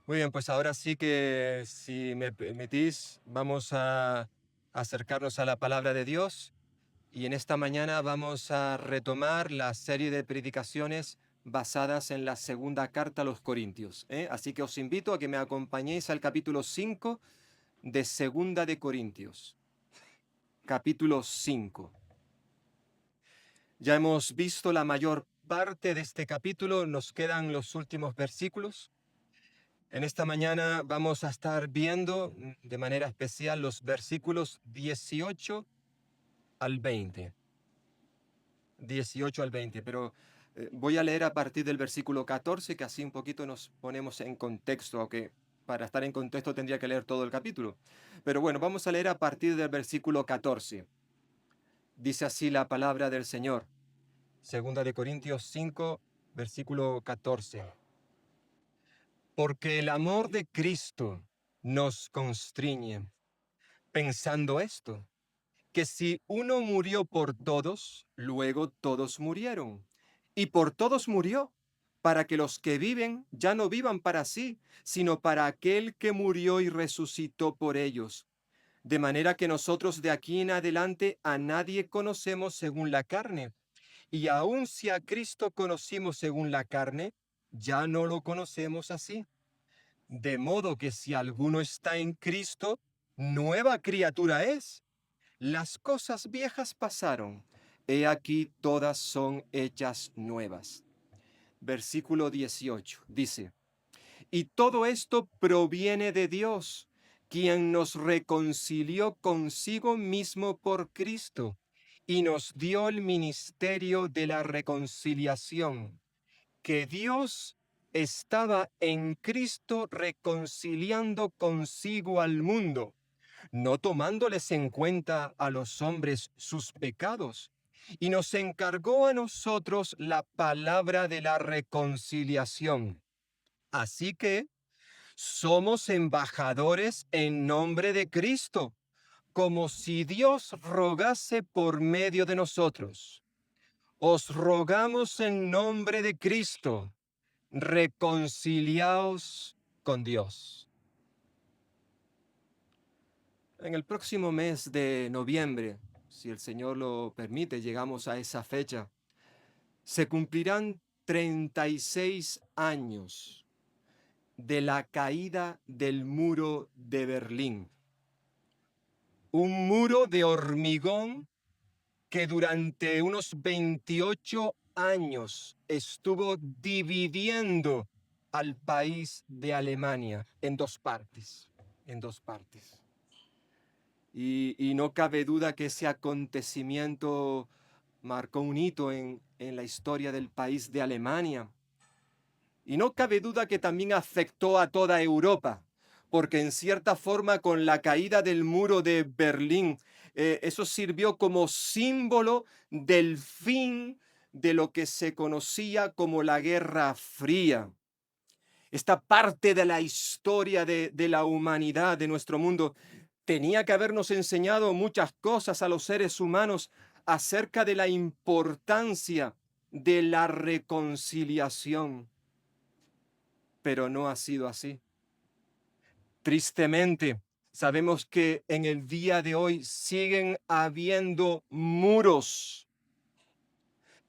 Muy bien, pues ahora sí que, si me permitís, vamos a acercarnos a la palabra de Dios y en esta mañana vamos a retomar la serie de predicaciones basadas en la segunda carta a los Corintios, ¿eh? Así que os invito a que me acompañéis al capítulo 5 de Segunda de Corintios. Capítulo 5. Ya hemos visto la mayor parte de este capítulo, nos quedan los últimos versículos. En esta mañana vamos a estar viendo de manera especial los versículos 18 al 20. 18 al 20, pero voy a leer a partir del versículo 14, que así un poquito nos ponemos en contexto, aunque para estar en contexto tendría que leer todo el capítulo. Pero bueno, vamos a leer a partir del versículo 14. Dice así la palabra del Señor. Segunda de Corintios 5, versículo 14. Porque el amor de Cristo nos constriñe, pensando esto, que si uno murió por todos, luego todos murieron. Y por todos murió, para que los que viven ya no vivan para sí, sino para aquel que murió y resucitó por ellos. De manera que nosotros de aquí en adelante a nadie conocemos según la carne. Y aun si a Cristo conocimos según la carne, ya no lo conocemos así. De modo que si alguno está en Cristo, nueva criatura es. Las cosas viejas pasaron, he aquí todas son hechas nuevas. Versículo 18 dice, y todo esto proviene de Dios, quien nos reconcilió consigo mismo por Cristo y nos dio el ministerio de la reconciliación, que Dios estaba en Cristo reconciliando consigo al mundo, no tomándoles en cuenta a los hombres sus pecados, y nos encargó a nosotros la palabra de la reconciliación. Así que somos embajadores en nombre de Cristo, como si Dios rogase por medio de nosotros. Os rogamos en nombre de Cristo, reconciliaos con Dios. En el próximo mes de noviembre, si el Señor lo permite, llegamos a esa fecha, se cumplirán 36 años de la caída del muro de Berlín. Un muro de hormigón que durante unos 28 años estuvo dividiendo al país de Alemania en dos partes, en dos partes. Y no cabe duda que ese acontecimiento marcó un hito en la historia del país de Alemania. Y no cabe duda que también afectó a toda Europa, porque en cierta forma con la caída del muro de Berlín, eso sirvió como símbolo del fin de lo que se conocía como la Guerra Fría. Esta parte de la historia de la humanidad, de nuestro mundo, tenía que habernos enseñado muchas cosas a los seres humanos acerca de la importancia de la reconciliación, pero no ha sido así. Tristemente, sabemos que en el día de hoy siguen habiendo muros,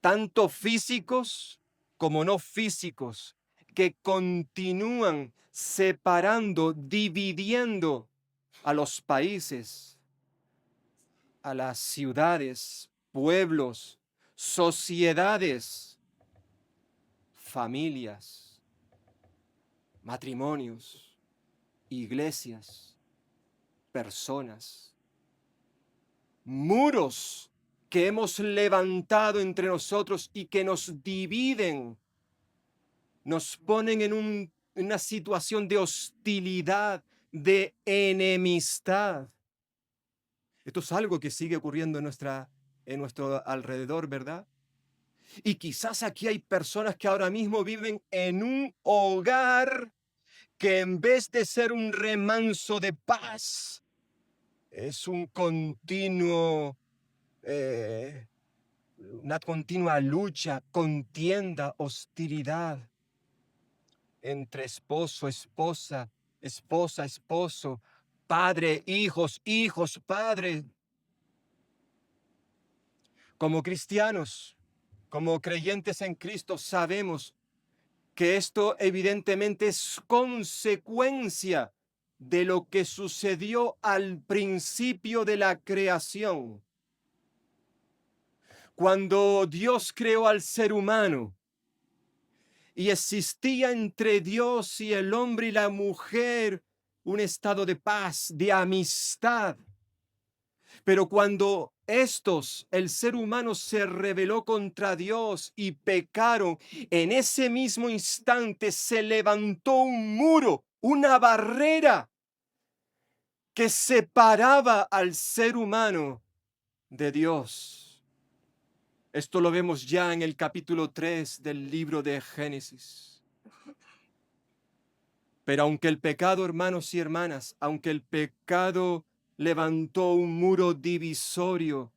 tanto físicos como no físicos, que continúan separando, dividiendo a los países, a las ciudades, pueblos, sociedades, familias, matrimonios, iglesias, personas, muros que hemos levantado entre nosotros y que nos dividen, nos ponen en una situación de hostilidad, de enemistad. Esto es algo que sigue ocurriendo en nuestro alrededor, ¿verdad? Y quizás aquí hay personas que ahora mismo viven en un hogar que en vez de ser un remanso de paz, es un continuo, eh, una continua lucha, contienda, hostilidad. entre esposo, esposa, esposa, esposo, padre, hijos, hijos, padre. Como cristianos, como creyentes en Cristo, sabemos que esto evidentemente es consecuencia de lo que sucedió al principio de la creación. Cuando Dios creó al ser humano y existía entre Dios y el hombre y la mujer un estado de paz, de amistad. Pero cuando el ser humano se rebeló contra Dios y pecaron, en ese mismo instante se levantó un muro, una barrera que separaba al ser humano de Dios. Esto lo vemos ya en el capítulo 3 del libro de Génesis. Pero aunque el pecado, hermanos y hermanas, aunque el pecado levantó un muro divisorio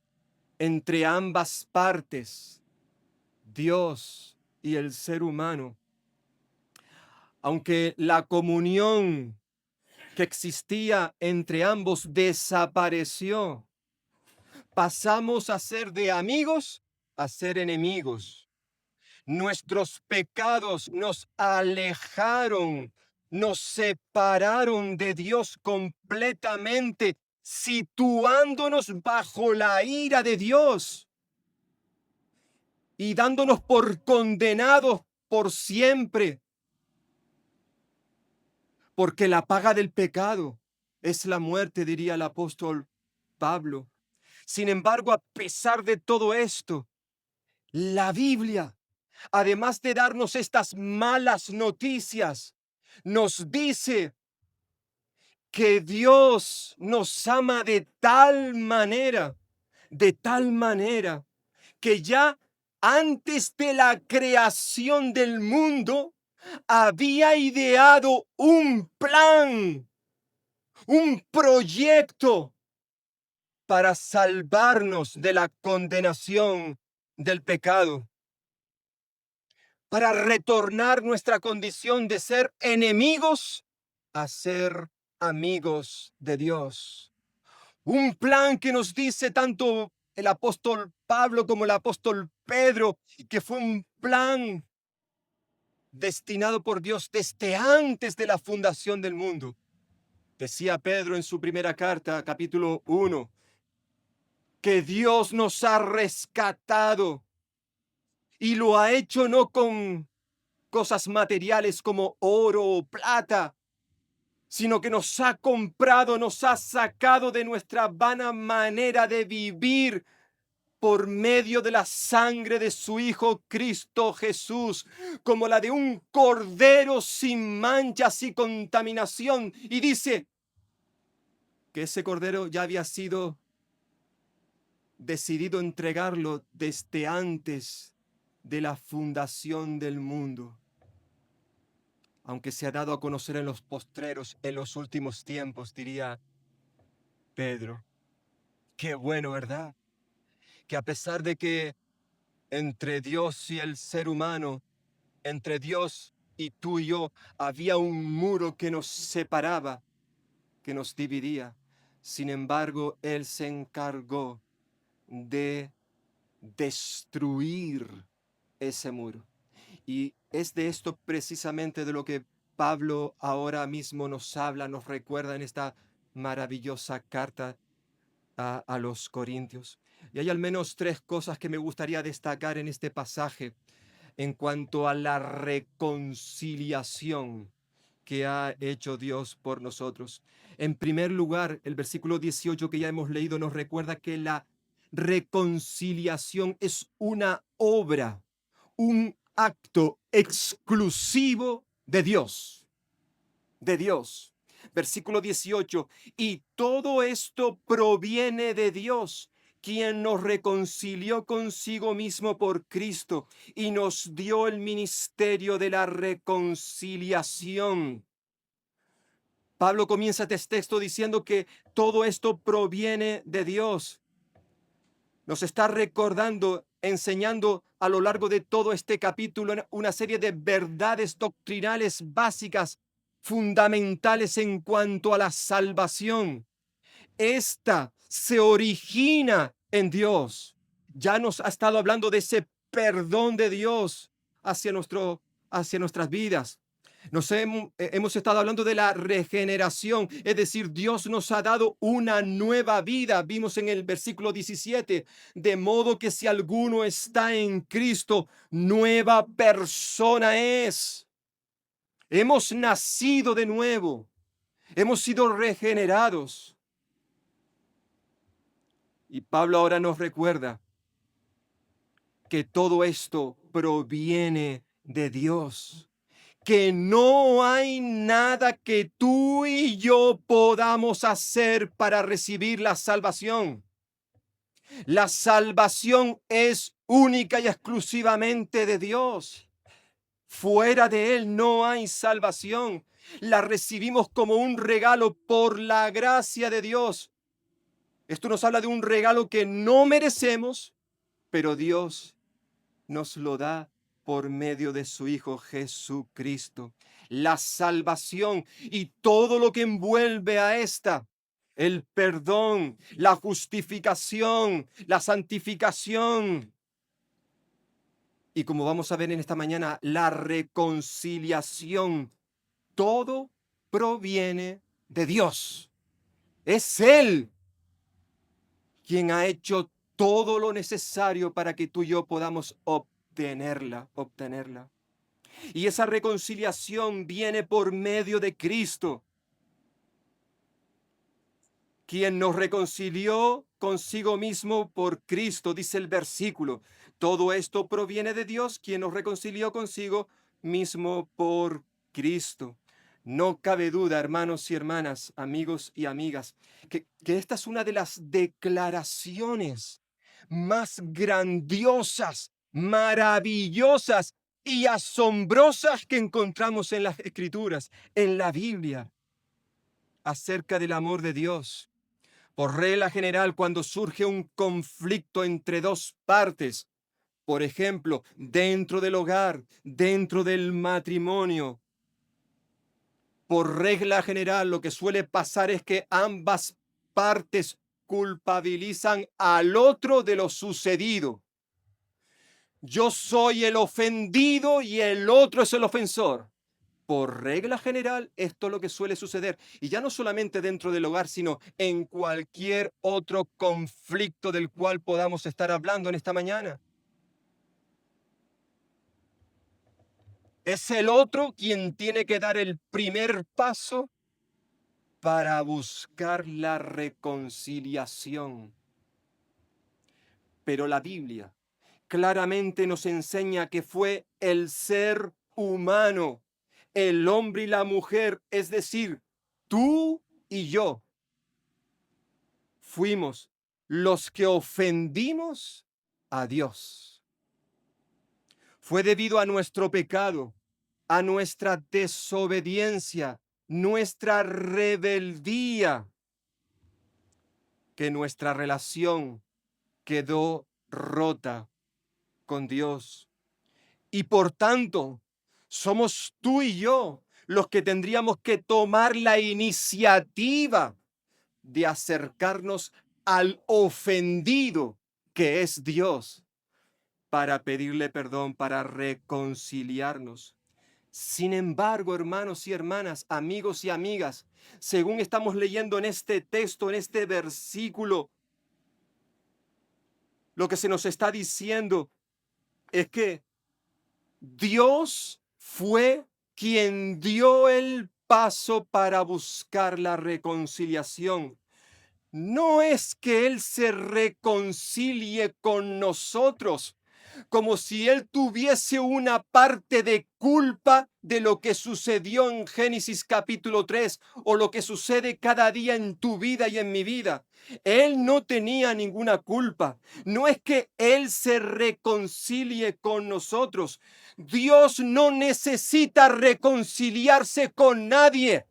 entre ambas partes, Dios y el ser humano, aunque la comunión que existía entre ambos desapareció, pasamos a ser de amigos a ser enemigos. Nuestros pecados nos alejaron, nos separaron de Dios completamente, situándonos bajo la ira de Dios y dándonos por condenados por siempre. Porque la paga del pecado es la muerte, diría el apóstol Pablo. Sin embargo, a pesar de todo esto, la Biblia, además de darnos estas malas noticias, nos dice que Dios nos ama de tal manera, que ya antes de la creación del mundo, había ideado un plan, un proyecto para salvarnos de la condenación del pecado, para retornar nuestra condición de ser enemigos a ser amigos de Dios. Un plan que nos dice tanto el apóstol Pablo como el apóstol Pedro, que fue un plan destinado por Dios desde antes de la fundación del mundo. Decía Pedro en su primera carta, capítulo 1, que Dios nos ha rescatado y lo ha hecho no con cosas materiales como oro o plata, sino que nos ha comprado, nos ha sacado de nuestra vana manera de vivir por medio de la sangre de su Hijo Cristo Jesús, como la de un cordero sin manchas y contaminación. Y dice que ese cordero ya había sido decidido entregarlo desde antes de la fundación del mundo, aunque se ha dado a conocer en los postreros, en los últimos tiempos, diría Pedro. Qué bueno, ¿verdad? Que a pesar de que entre Dios y el ser humano, entre Dios y tú y yo, había un muro que nos separaba, que nos dividía. Sin embargo, Él se encargó de destruir ese muro. Y es de esto precisamente de lo que Pablo ahora mismo nos habla, nos recuerda en esta maravillosa carta a los Corintios. Y hay al menos tres cosas que me gustaría destacar en este pasaje en cuanto a la reconciliación que ha hecho Dios por nosotros. En primer lugar, el versículo 18 que ya hemos leído nos recuerda que la reconciliación es una obra, un acto exclusivo de Dios, de Dios. Versículo 18, y todo esto proviene de Dios, quien nos reconcilió consigo mismo por Cristo y nos dio el ministerio de la reconciliación. Pablo comienza este texto diciendo que todo esto proviene de Dios. nos está recordando, enseñando a lo largo de todo este capítulo una serie de verdades doctrinales básicas, fundamentales en cuanto a la salvación. Esta se origina en Dios. Ya nos ha estado hablando de ese perdón de Dios hacia nuestras vidas. Hemos estado hablando de la regeneración, es decir, Dios nos ha dado una nueva vida. Vimos en el versículo 17, de modo que si alguno está en Cristo, nueva persona es. Hemos nacido de nuevo, hemos sido regenerados. Y Pablo ahora nos recuerda que todo esto proviene de Dios, que no hay nada que tú y yo podamos hacer para recibir la salvación. La salvación es única y exclusivamente de Dios. Fuera de Él no hay salvación. La recibimos como un regalo por la gracia de Dios. Esto nos habla de un regalo que no merecemos, pero Dios nos lo da por medio de su Hijo Jesucristo. La salvación y todo lo que envuelve a esta, el perdón, la justificación, la santificación. Y como vamos a ver en esta mañana, la reconciliación. Todo proviene de Dios. Es Él quien ha hecho todo lo necesario para que tú y yo podamos obtenerla. Y esa reconciliación viene por medio de Cristo, quien nos reconcilió consigo mismo por Cristo, dice el versículo. Todo esto proviene de Dios, quien nos reconcilió consigo mismo por Cristo. No cabe duda, hermanos y hermanas, amigos y amigas, que esta es una de las declaraciones más grandiosas, maravillosas y asombrosas que encontramos en las Escrituras, en la Biblia, acerca del amor de Dios. Por regla general, cuando surge un conflicto entre dos partes, por ejemplo, dentro del hogar, dentro del matrimonio, por regla general, lo que suele pasar es que ambas partes culpabilizan al otro de lo sucedido. Yo soy el ofendido y el otro es el ofensor. Por regla general, esto es lo que suele suceder. Y ya no solamente dentro del hogar, sino en cualquier otro conflicto del cual podamos estar hablando en esta mañana. Es el otro quien tiene que dar el primer paso para buscar la reconciliación. Pero la Biblia claramente nos enseña que fue el ser humano, el hombre y la mujer, es decir, tú y yo, fuimos los que ofendimos a Dios. Fue debido a nuestro pecado, a nuestra desobediencia, nuestra rebeldía, que nuestra relación quedó rota con Dios. Y por tanto, somos tú y yo los que tendríamos que tomar la iniciativa de acercarnos al ofendido, que es Dios, para pedirle perdón, para reconciliarnos. Sin embargo, hermanos y hermanas, amigos y amigas, según estamos leyendo en este texto, en este versículo, lo que se nos está diciendo es que Dios fue quien dio el paso para buscar la reconciliación. No es que Él se reconcilie con nosotros, como si Él tuviese una parte de culpa de lo que sucedió en Génesis capítulo 3 o lo que sucede cada día en tu vida y en mi vida. Él no tenía ninguna culpa. No es que Él se reconcilie con nosotros. Dios no necesita reconciliarse con nadie.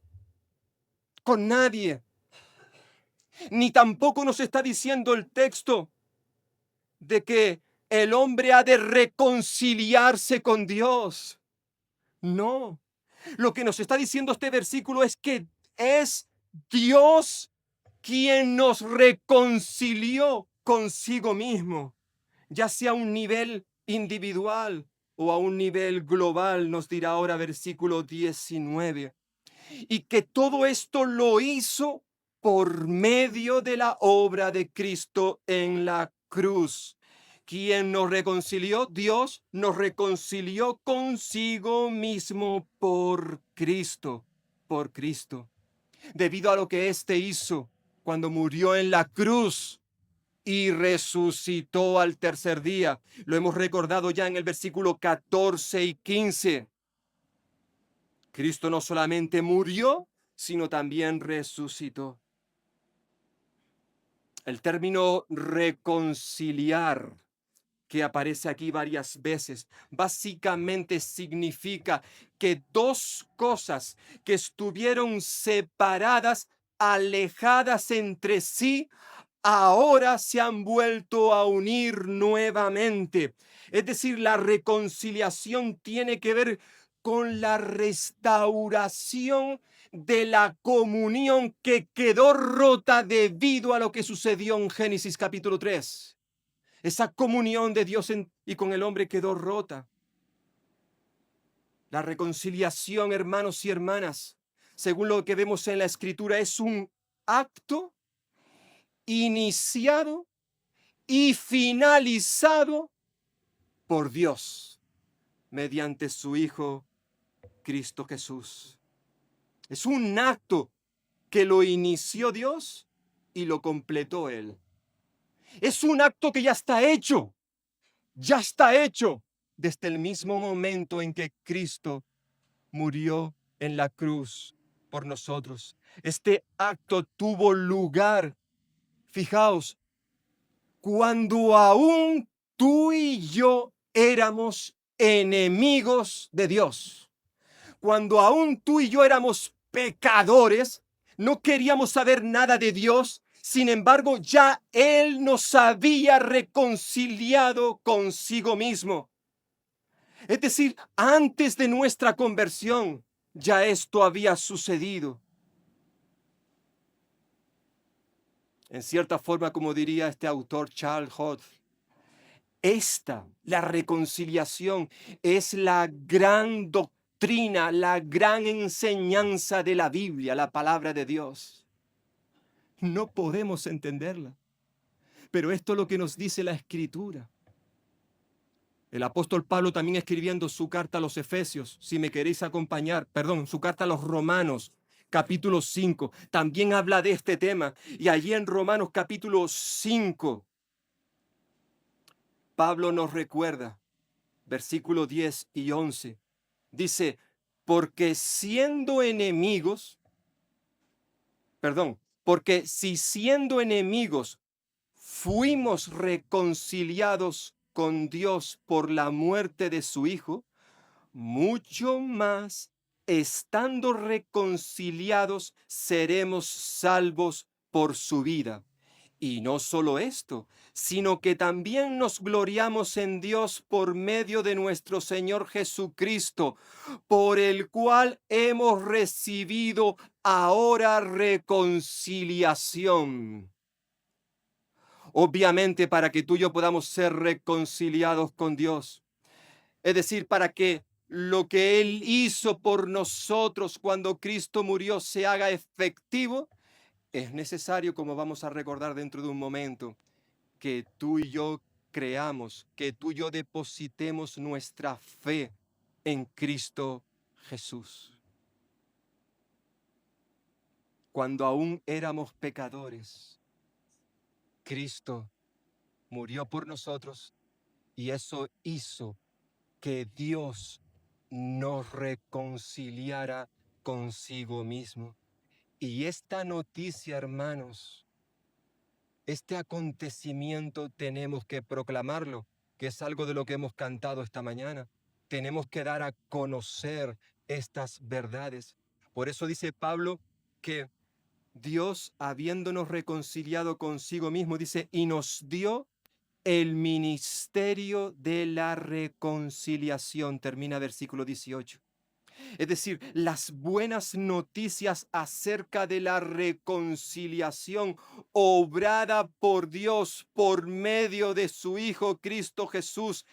Con nadie. Ni tampoco nos está diciendo el texto de que el hombre ha de reconciliarse con Dios. No. Lo que nos está diciendo este versículo es que es Dios quien nos reconcilió consigo mismo, ya sea a un nivel individual o a un nivel global, nos dirá ahora versículo 19. Y que todo esto lo hizo por medio de la obra de Cristo en la cruz. Quien nos reconcilió, Dios nos reconcilió consigo mismo por Cristo, por Cristo. Debido a lo que éste hizo cuando murió en la cruz y resucitó al tercer día. Lo hemos recordado ya en el versículo 14 y 15. Cristo no solamente murió, sino también resucitó. El término reconciliar, que aparece aquí varias veces, básicamente significa que dos cosas que estuvieron separadas, alejadas entre sí, ahora se han vuelto a unir nuevamente. Es decir, la reconciliación tiene que ver con la restauración de la comunión que quedó rota debido a lo que sucedió en Génesis capítulo 3. Esa comunión de Dios y con el hombre quedó rota. La reconciliación, hermanos y hermanas, según lo que vemos en la Escritura, es un acto iniciado y finalizado por Dios mediante su Hijo Cristo Jesús. Es un acto que lo inició Dios y lo completó Él. Es un acto que ya está hecho desde el mismo momento en que Cristo murió en la cruz por nosotros. Este acto tuvo lugar, fijaos, cuando aún tú y yo éramos enemigos de Dios. Cuando aún tú y yo éramos pecadores, no queríamos saber nada de Dios. Sin embargo, ya Él nos había reconciliado consigo mismo. Es decir, antes de nuestra conversión, ya esto había sucedido. En cierta forma, como diría este autor Charles Hodge, la reconciliación, es la gran doctrina, la gran enseñanza de la Biblia, la palabra de Dios. No podemos entenderla, pero esto es lo que nos dice la Escritura. El apóstol Pablo también escribiendo su carta a los Efesios, si me queréis acompañar, su carta a los Romanos, capítulo 5, también habla de este tema. Y allí en Romanos capítulo 5, Pablo nos recuerda, versículo 10 y 11, dice, porque si siendo enemigos fuimos reconciliados con Dios por la muerte de su Hijo, mucho más, estando reconciliados, seremos salvos por su vida. Y no solo esto, sino que también nos gloriamos en Dios por medio de nuestro Señor Jesucristo, por el cual hemos recibido ahora reconciliación. Obviamente, para que tú y yo podamos ser reconciliados con Dios. Es decir, para que lo que Él hizo por nosotros cuando Cristo murió se haga efectivo, es necesario, como vamos a recordar dentro de un momento, que tú y yo creamos, que tú y yo depositemos nuestra fe en Cristo Jesús. Cuando aún éramos pecadores, Cristo murió por nosotros y eso hizo que Dios nos reconciliara consigo mismo. Y esta noticia, hermanos, este acontecimiento tenemos que proclamarlo, que es algo de lo que hemos cantado esta mañana. Tenemos que dar a conocer estas verdades. Por eso dice Pablo que Dios, habiéndonos reconciliado consigo mismo, dice, y nos dio el ministerio de la reconciliación. Termina versículo 18. Es decir, las buenas noticias acerca de la reconciliación obrada por Dios por medio de su Hijo Cristo Jesús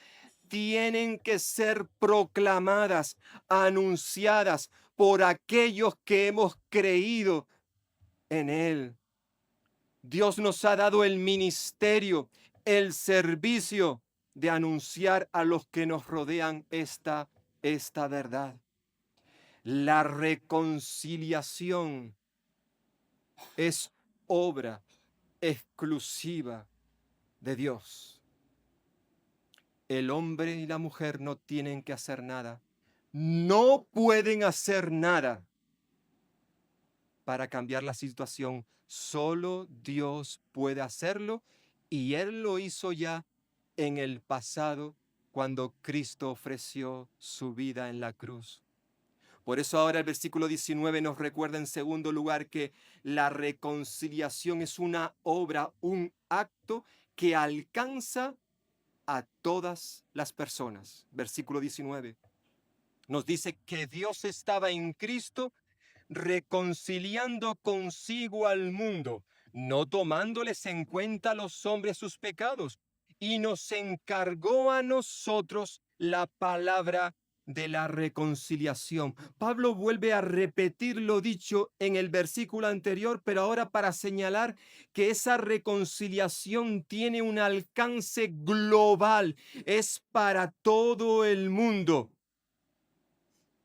tienen que ser proclamadas, anunciadas por aquellos que hemos creído en Él. Dios nos ha dado el ministerio, el servicio de anunciar a los que nos rodean esta verdad. La reconciliación es obra exclusiva de Dios. El hombre y la mujer no tienen que hacer nada. No pueden hacer nada para cambiar la situación. Solo Dios puede hacerlo y Él lo hizo ya en el pasado cuando Cristo ofreció su vida en la cruz. Por eso ahora el versículo 19 nos recuerda en segundo lugar que la reconciliación es una obra, un acto que alcanza a todas las personas. Versículo 19 nos dice que Dios estaba en Cristo reconciliando consigo al mundo, no tomándoles en cuenta a los hombres sus pecados, y nos encargó a nosotros la palabra de la reconciliación. Pablo vuelve a repetir lo dicho en el versículo anterior, pero ahora para señalar que esa reconciliación tiene un alcance global, es para todo el mundo.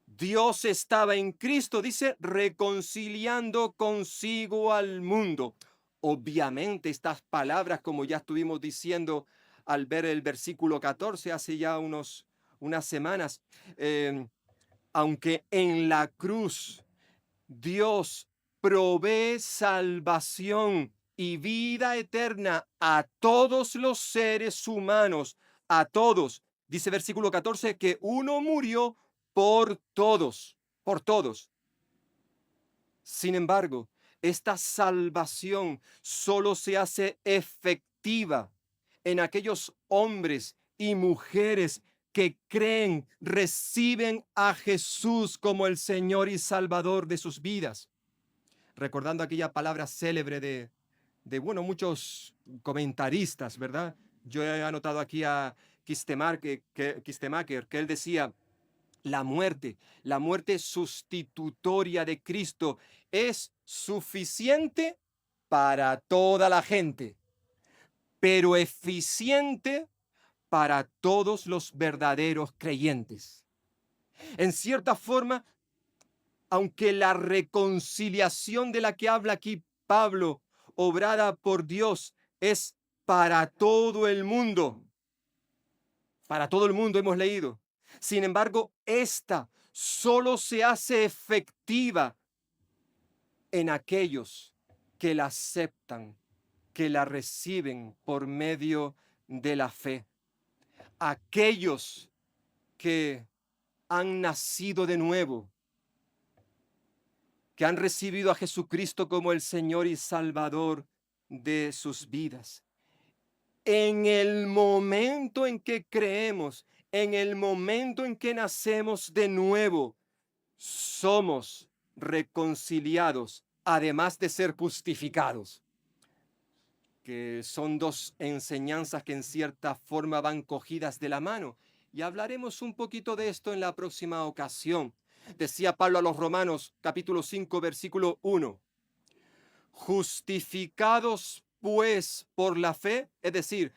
Dios estaba en Cristo, dice, reconciliando consigo al mundo. Obviamente estas palabras, como ya estuvimos diciendo al ver el versículo 14 hace ya unas semanas, aunque en la cruz Dios provee salvación y vida eterna a todos los seres humanos, a todos. Dice versículo 14 que uno murió por todos, por todos. Sin embargo, esta salvación solo se hace efectiva en aquellos hombres y mujeres que creen, reciben a Jesús como el Señor y Salvador de sus vidas. Recordando aquella palabra célebre de muchos comentaristas, ¿verdad? Yo he anotado aquí a Kistemaker, que él decía, la muerte sustitutoria de Cristo es suficiente para toda la gente, pero eficiente para todos los verdaderos creyentes. En cierta forma, aunque la reconciliación de la que habla aquí Pablo, obrada por Dios, es para todo el mundo. Para todo el mundo hemos leído. Sin embargo, esta solo se hace efectiva en aquellos que la aceptan, que la reciben por medio de la fe. Aquellos que han nacido de nuevo, que han recibido a Jesucristo como el Señor y Salvador de sus vidas. En el momento en que creemos, en el momento en que nacemos de nuevo, somos reconciliados, además de ser justificados, que son dos enseñanzas que en cierta forma van cogidas de la mano. Y hablaremos un poquito de esto en la próxima ocasión. Decía Pablo a los Romanos, capítulo 5, versículo 1. Justificados pues por la fe, es decir,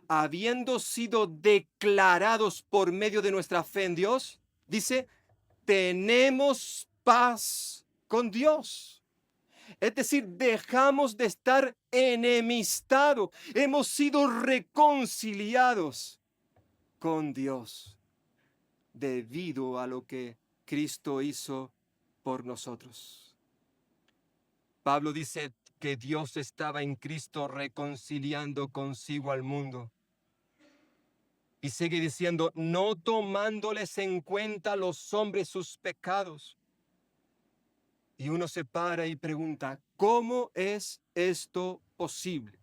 habiendo sido declarados por medio de nuestra fe en Dios, dice, tenemos paz con Dios. Es decir, dejamos de estar enemistados, hemos sido reconciliados con Dios debido a lo que Cristo hizo por nosotros. Pablo dice que Dios estaba en Cristo reconciliando consigo al mundo. Y sigue diciendo, no tomándoles en cuenta a los hombres sus pecados. Y uno se para y pregunta, ¿cómo es esto posible?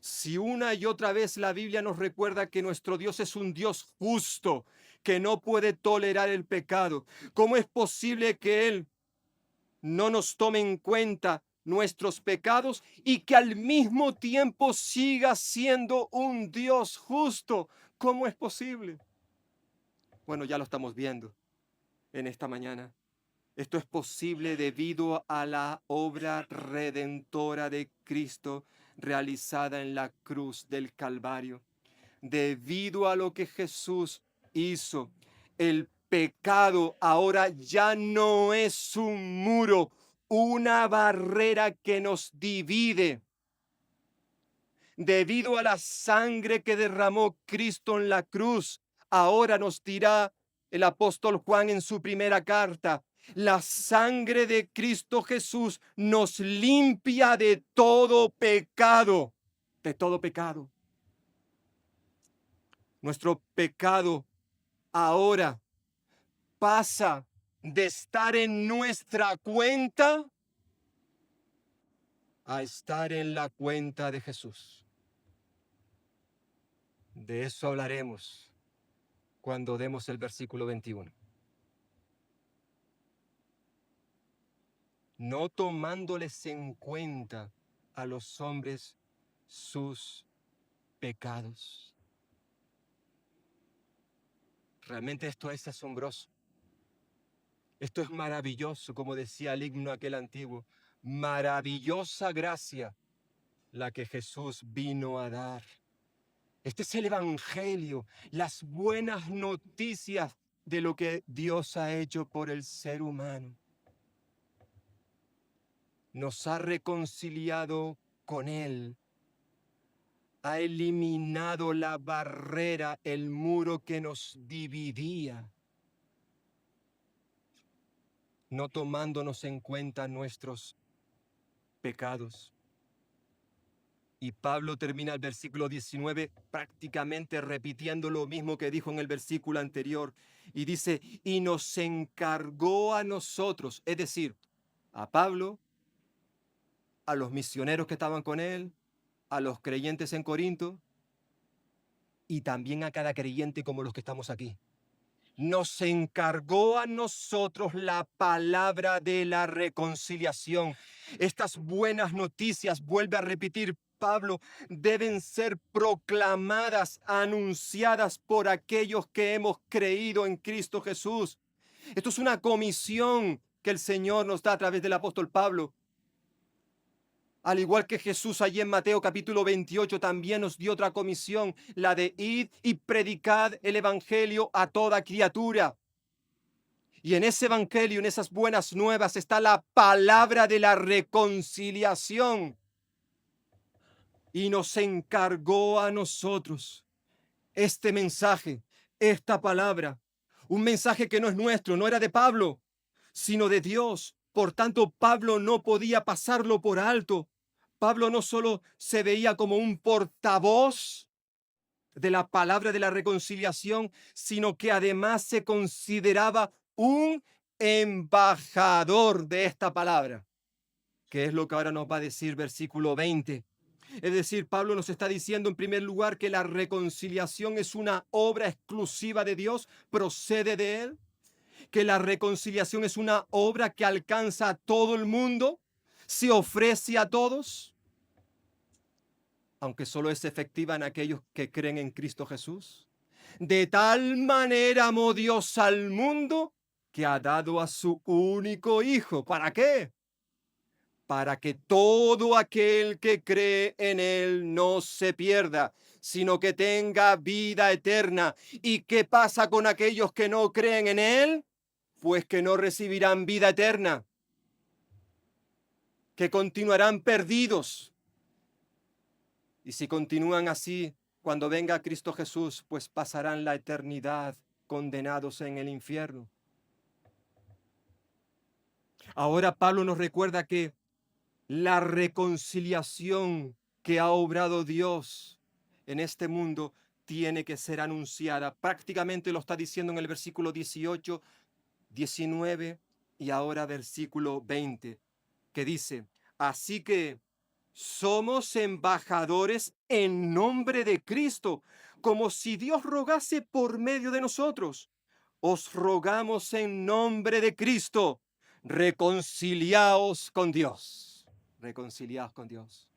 Si una y otra vez la Biblia nos recuerda que nuestro Dios es un Dios justo, que no puede tolerar el pecado, ¿cómo es posible que Él no nos tome en cuenta nuestros pecados y que al mismo tiempo siga siendo un Dios justo? ¿Cómo es posible? Bueno, ya lo estamos viendo en esta mañana. Esto es posible debido a la obra redentora de Cristo realizada en la cruz del Calvario. Debido a lo que Jesús hizo, el pecado ahora ya no es un muro, una barrera que nos divide. Debido a la sangre que derramó Cristo en la cruz, ahora nos dirá el apóstol Juan en su primera carta, la sangre de Cristo Jesús nos limpia de todo pecado, de todo pecado. Nuestro pecado ahora pasa de estar en nuestra cuenta a estar en la cuenta de Jesús. De eso hablaremos cuando demos el versículo 21. No tomándoles en cuenta a los hombres sus pecados. Realmente esto es asombroso. Esto es maravilloso, como decía el himno aquel antiguo. Maravillosa gracia la que Jesús vino a dar. Este es el Evangelio, las buenas noticias de lo que Dios ha hecho por el ser humano. Nos ha reconciliado con Él. Ha eliminado la barrera, el muro que nos dividía, no tomándonos en cuenta nuestros pecados. Y Pablo termina el versículo 19 prácticamente repitiendo lo mismo que dijo en el versículo anterior. Y dice, y nos encargó a nosotros, es decir, a Pablo, a los misioneros que estaban con él, a los creyentes en Corinto y también a cada creyente como los que estamos aquí. Nos encargó a nosotros la palabra de la reconciliación. Estas buenas noticias, vuelve a repetir Pablo, deben ser proclamadas, anunciadas por aquellos que hemos creído en Cristo Jesús. Esto es una comisión que el Señor nos da a través del apóstol Pablo. Al igual que Jesús allí en Mateo capítulo 28 también nos dio otra comisión, la de id y predicad el evangelio a toda criatura. Y en ese evangelio, en esas buenas nuevas, está la palabra de la reconciliación. Y nos encargó a nosotros este mensaje, esta palabra, un mensaje que no es nuestro, no era de Pablo, sino de Dios. Por tanto, Pablo no podía pasarlo por alto. Pablo no solo se veía como un portavoz de la palabra de la reconciliación, sino que además se consideraba un embajador de esta palabra, que es lo que ahora nos va a decir versículo 20. Es decir, Pablo nos está diciendo en primer lugar que la reconciliación es una obra exclusiva de Dios, procede de Él, que la reconciliación es una obra que alcanza a todo el mundo, se ofrece a todos, aunque solo es efectiva en aquellos que creen en Cristo Jesús. De tal manera amó Dios al mundo que ha dado a su único Hijo. ¿Para qué? Para que todo aquel que cree en Él no se pierda, sino que tenga vida eterna. ¿Y qué pasa con aquellos que no creen en Él? Pues que no recibirán vida eterna, que continuarán perdidos. Y si continúan así, cuando venga Cristo Jesús, pues pasarán la eternidad condenados en el infierno. Ahora Pablo nos recuerda que la reconciliación que ha obrado Dios en este mundo tiene que ser anunciada. Prácticamente lo está diciendo en el versículo 18, 19 y ahora versículo 20, que dice, así que Somos embajadores en nombre de Cristo, como si Dios rogase por medio de nosotros. Os rogamos en nombre de Cristo, reconciliaos con Dios. Reconciliaos con Dios.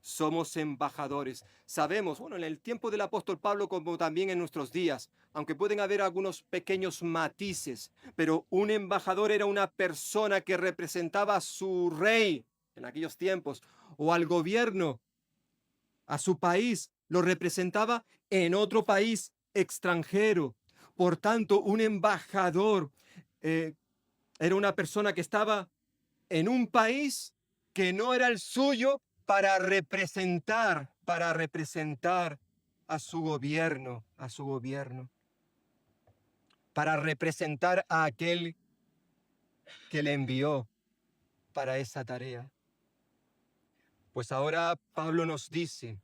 Somos embajadores. Sabemos, bueno, en el tiempo del apóstol Pablo como también en nuestros días, aunque pueden haber algunos pequeños matices, pero un embajador era una persona que representaba a su rey en aquellos tiempos o al gobierno, a su país, lo representaba en otro país extranjero. Por tanto, un embajador eh, era una persona que estaba en un país que no era el suyo para representar a su gobierno, para representar a aquel que le envió para esa tarea. Pues ahora Pablo nos dice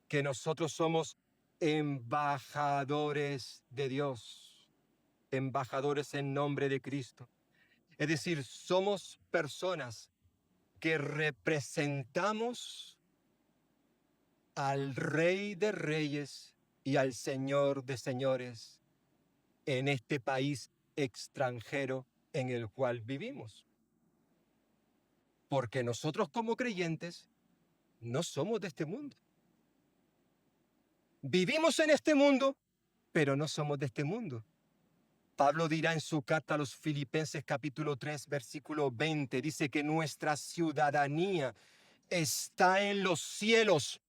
que nosotros somos embajadores de Dios, embajadores en nombre de Cristo. Es decir, somos personas que representamos al Rey de Reyes y al Señor de Señores en este país extranjero en el cual vivimos. Porque nosotros como creyentes no somos de este mundo. Vivimos en este mundo, pero no somos de este mundo. Pablo dirá en su carta a los Filipenses capítulo 3, versículo 20, dice que nuestra ciudadanía está en los cielos,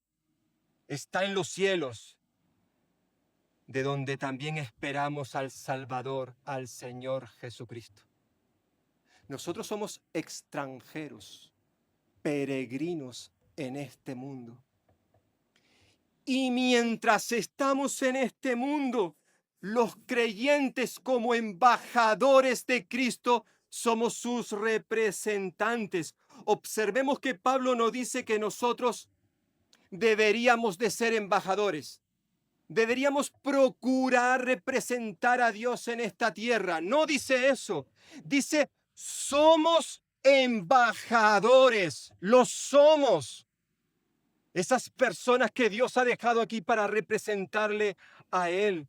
de donde también esperamos al Salvador, al Señor Jesucristo. Nosotros somos extranjeros, peregrinos en este mundo. Y mientras estamos en este mundo, los creyentes como embajadores de Cristo somos sus representantes. Observemos que Pablo no dice que nosotros deberíamos de ser embajadores. Deberíamos procurar representar a Dios en esta tierra. No dice eso. Dice, somos embajadores. Lo somos. Esas personas que Dios ha dejado aquí para representarle a Él.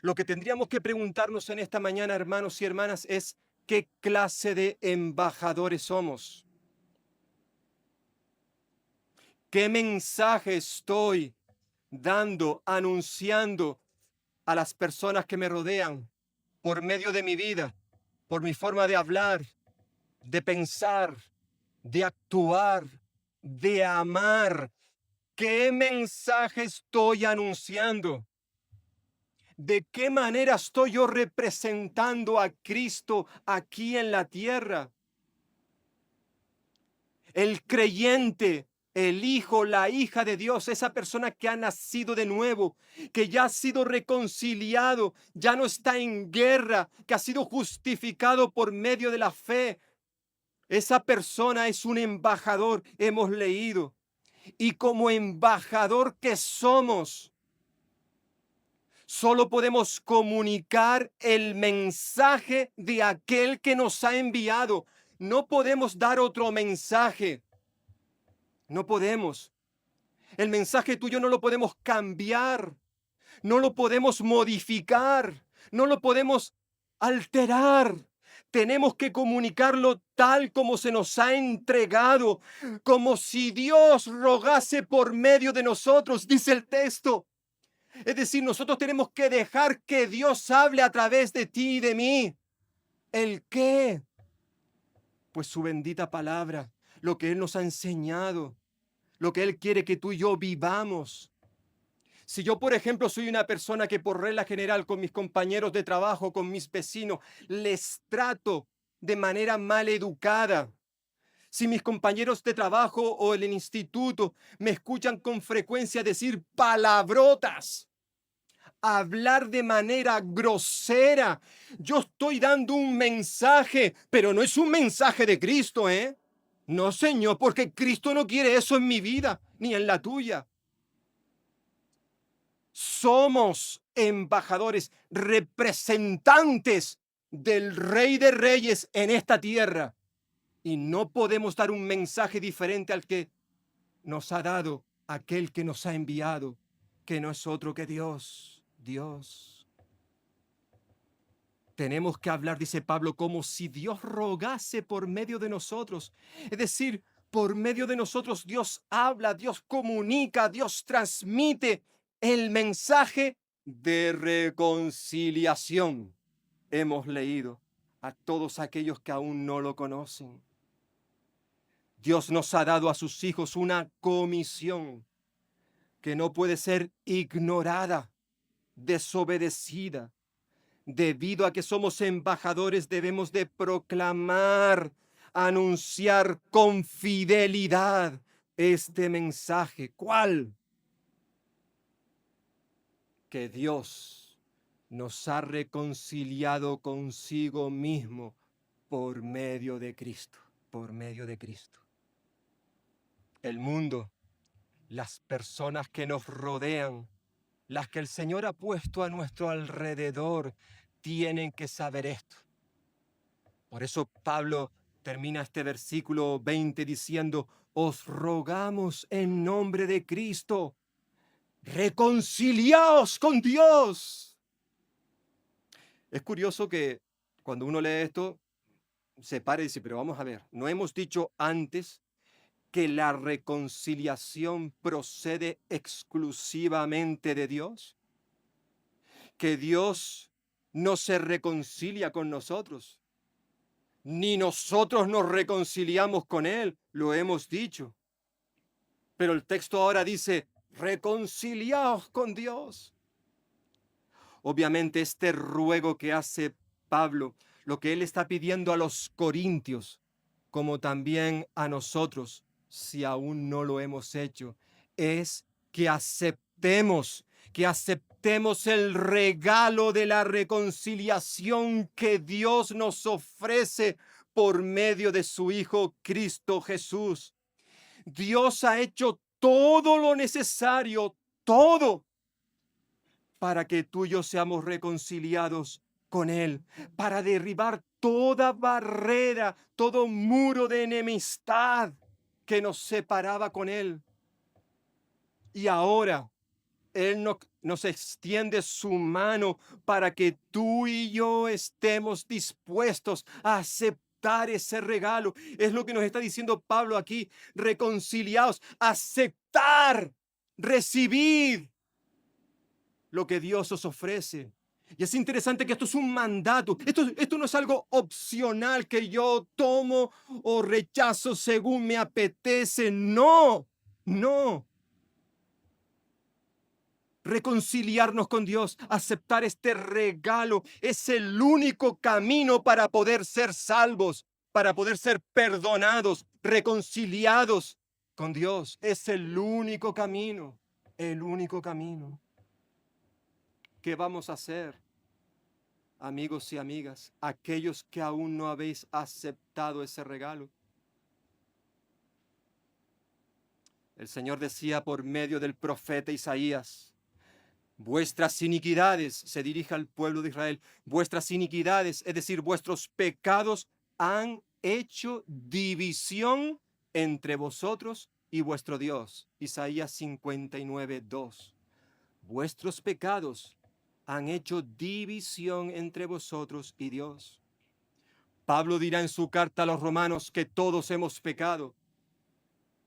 Lo que tendríamos que preguntarnos en esta mañana, hermanos y hermanas, es ¿qué clase de embajadores somos? ¿Qué mensaje estoy dando, anunciando a las personas que me rodean por medio de mi vida, por mi forma de hablar, de pensar, de actuar, de amar? ¿Qué mensaje estoy anunciando? ¿De qué manera estoy yo representando a Cristo aquí en la tierra? El creyente, el hijo, la hija de Dios, esa persona que ha nacido de nuevo, que ya ha sido reconciliado, ya no está en guerra, que ha sido justificado por medio de la fe. Esa persona es un embajador, hemos leído. Y como embajador que somos, solo podemos comunicar el mensaje de aquel que nos ha enviado. No podemos dar otro mensaje. No podemos. El mensaje tuyo no lo podemos cambiar. No lo podemos modificar. No lo podemos alterar. Tenemos que comunicarlo tal como se nos ha entregado, como si Dios rogase por medio de nosotros, dice el texto. Es decir, nosotros tenemos que dejar que Dios hable a través de ti y de mí. ¿El qué? Pues su bendita palabra, lo que Él nos ha enseñado, lo que Él quiere que tú y yo vivamos. Si yo, por ejemplo, soy una persona que por regla general con mis compañeros de trabajo, con mis vecinos, les trato de manera mal educada, si mis compañeros de trabajo o en el instituto me escuchan con frecuencia decir palabrotas, hablar de manera grosera, yo estoy dando un mensaje, pero no es un mensaje de Cristo, ¿eh? No, Señor, porque Cristo no quiere eso en mi vida, ni en la tuya. Somos embajadores, representantes del Rey de Reyes en esta tierra. Y no podemos dar un mensaje diferente al que nos ha dado aquel que nos ha enviado, que no es otro que Dios. Dios. Tenemos que hablar, dice Pablo, como si Dios rogase por medio de nosotros. Es decir, por medio de nosotros Dios habla, Dios comunica, Dios transmite el mensaje de reconciliación. Hemos leído a todos aquellos que aún no lo conocen. Dios nos ha dado a sus hijos una comisión que no puede ser ignorada, desobedecida. Debido a que somos embajadores, debemos de proclamar, anunciar con fidelidad este mensaje. ¿Cuál? Que Dios nos ha reconciliado consigo mismo por medio de Cristo, por medio de Cristo. El mundo, las personas que nos rodean, las que el Señor ha puesto a nuestro alrededor, tienen que saber esto. Por eso Pablo termina este versículo 20 diciendo, os rogamos en nombre de Cristo, reconciliaos con Dios. Es curioso que cuando uno lee esto, se para y dice, pero vamos a ver, ¿no hemos dicho antes que la reconciliación procede exclusivamente de Dios? Que Dios no se reconcilia con nosotros, ni nosotros nos reconciliamos con Él, lo hemos dicho. Pero el texto ahora dice, reconciliaos con Dios. Obviamente este ruego que hace Pablo, lo que él está pidiendo a los corintios, como también a nosotros, si aún no lo hemos hecho, es que aceptemos el regalo de la reconciliación que Dios nos ofrece por medio de su Hijo Cristo Jesús. Dios ha hecho todo lo necesario, todo, para que tú y yo seamos reconciliados con Él, para derribar toda barrera, todo muro de enemistad que nos separaba con Él. Y ahora Él nos extiende su mano para que tú y yo estemos dispuestos a aceptar ese regalo. Es lo que nos está diciendo Pablo aquí, reconciliados, aceptar, recibir lo que Dios os ofrece. Y es interesante que esto es un mandato. Esto no es algo opcional que yo tomo o rechazo según me apetece. No, no. Reconciliarnos con Dios, aceptar este regalo, es el único camino para poder ser salvos, para poder ser perdonados, reconciliados con Dios. Es el único camino, el único camino. ¿Qué vamos a hacer, amigos y amigas, aquellos que aún no habéis aceptado ese regalo? El Señor decía por medio del profeta Isaías, vuestras iniquidades, se dirige al pueblo de Israel, vuestras iniquidades, es decir, vuestros pecados han hecho división entre vosotros y vuestro Dios. Isaías 59:2. Vuestros pecados han hecho división entre vosotros y Dios. Pablo dirá en su carta a los romanos que todos hemos pecado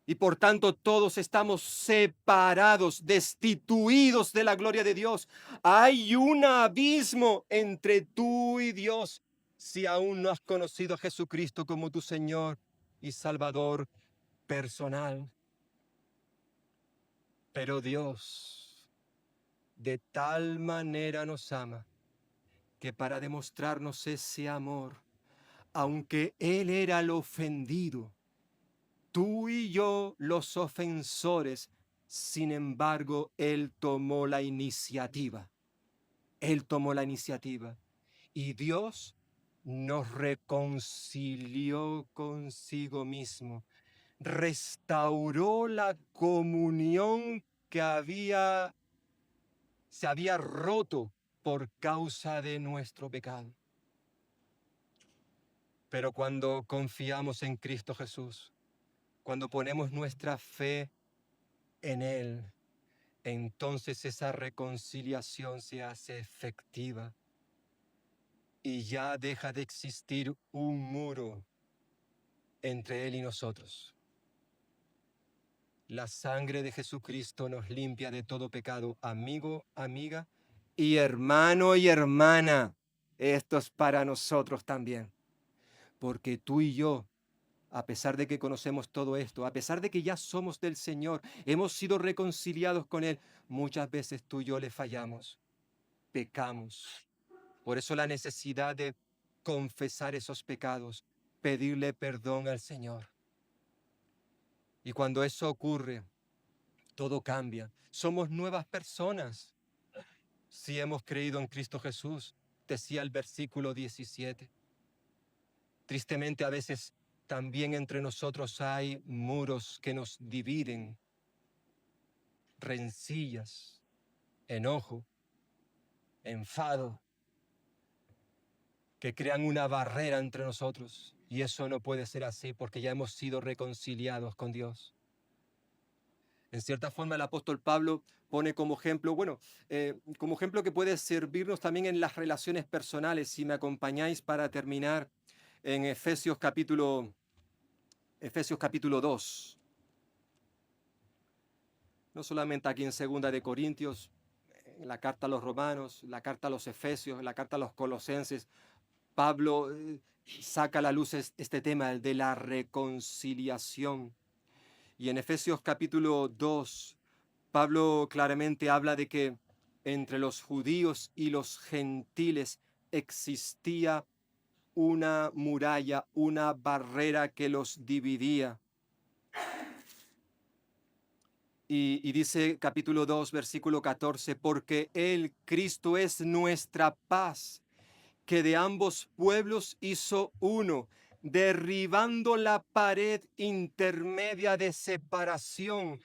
y por tanto todos estamos separados, destituidos de la gloria de Dios. Hay un abismo entre tú y Dios si aún no has conocido a Jesucristo como tu Señor y Salvador personal. Pero Dios de tal manera nos ama que para demostrarnos ese amor, aunque Él era el ofendido, tú y yo los ofensores, sin embargo, Él tomó la iniciativa. Él tomó la iniciativa. Y Dios nos reconcilió consigo mismo. Restauró la comunión que se había roto por causa de nuestro pecado. Pero cuando confiamos en Cristo Jesús, cuando ponemos nuestra fe en Él, entonces esa reconciliación se hace efectiva y ya deja de existir un muro entre Él y nosotros. La sangre de Jesucristo nos limpia de todo pecado, amigo, amiga, y hermano y hermana. Esto es para nosotros también, porque tú y yo, a pesar de que conocemos todo esto, a pesar de que ya somos del Señor, hemos sido reconciliados con Él, muchas veces tú y yo le fallamos, pecamos. Por eso la necesidad de confesar esos pecados, pedirle perdón al Señor. Y cuando eso ocurre, todo cambia. Somos nuevas personas si hemos creído en Cristo Jesús, decía el versículo 17. Tristemente, a veces también entre nosotros hay muros que nos dividen, rencillas, enojo, enfado, que crean una barrera entre nosotros. Y eso no puede ser así porque ya hemos sido reconciliados con Dios. En cierta forma, el apóstol Pablo pone como ejemplo, como ejemplo que puede servirnos también en las relaciones personales. Si me acompañáis para terminar en Efesios capítulo 2. No solamente aquí en Segunda de Corintios, en la carta a los Romanos, la carta a los Efesios, la carta a los Colosenses, Pablo saca a la luz este tema, el de la reconciliación. Y en Efesios capítulo 2, Pablo claramente habla de que entre los judíos y los gentiles existía una muralla, una barrera que los dividía. Y dice capítulo 2, versículo 14, porque Él, Cristo, es nuestra paz, que de ambos pueblos hizo uno, derribando la pared intermedia de separación,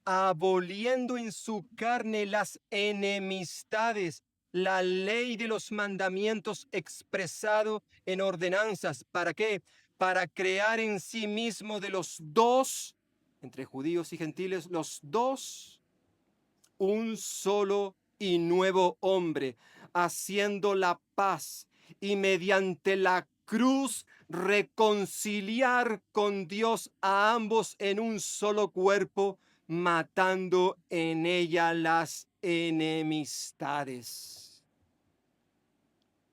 aboliendo en su carne las enemistades, la ley de los mandamientos expresado en ordenanzas. ¿Para qué? Para crear en sí mismo de los dos, entre judíos y gentiles, los dos, un solo y nuevo hombre, haciendo la paz y mediante la cruz reconciliar con Dios a ambos en un solo cuerpo, matando en ella las enemistades.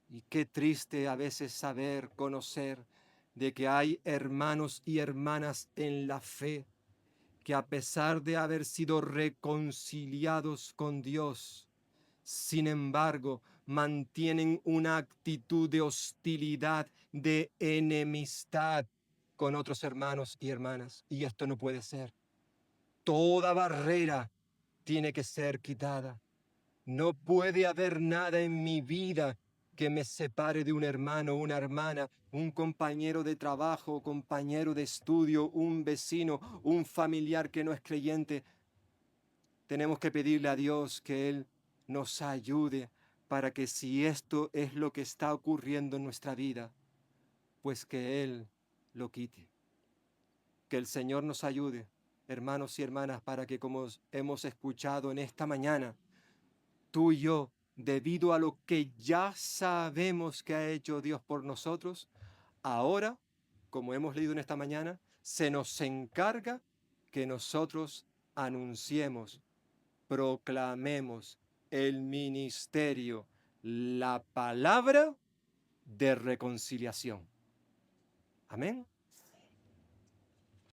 Y qué triste a veces saber, conocer de que hay hermanos y hermanas en la fe que a pesar de haber sido reconciliados con Dios, sin embargo, mantienen una actitud de hostilidad, de enemistad con otros hermanos y hermanas. Y esto no puede ser. Toda barrera tiene que ser quitada. No puede haber nada en mi vida que me separe de un hermano, una hermana, un compañero de trabajo, compañero de estudio, un vecino, un familiar que no es creyente. Tenemos que pedirle a Dios que Él nos ayude para que si esto es lo que está ocurriendo en nuestra vida, pues que Él lo quite. Que el Señor nos ayude, hermanos y hermanas, para que como hemos escuchado en esta mañana, tú y yo, debido a lo que ya sabemos que ha hecho Dios por nosotros, ahora, como hemos leído en esta mañana, se nos encarga que nosotros anunciemos, proclamemos el ministerio, la palabra de reconciliación. Amén.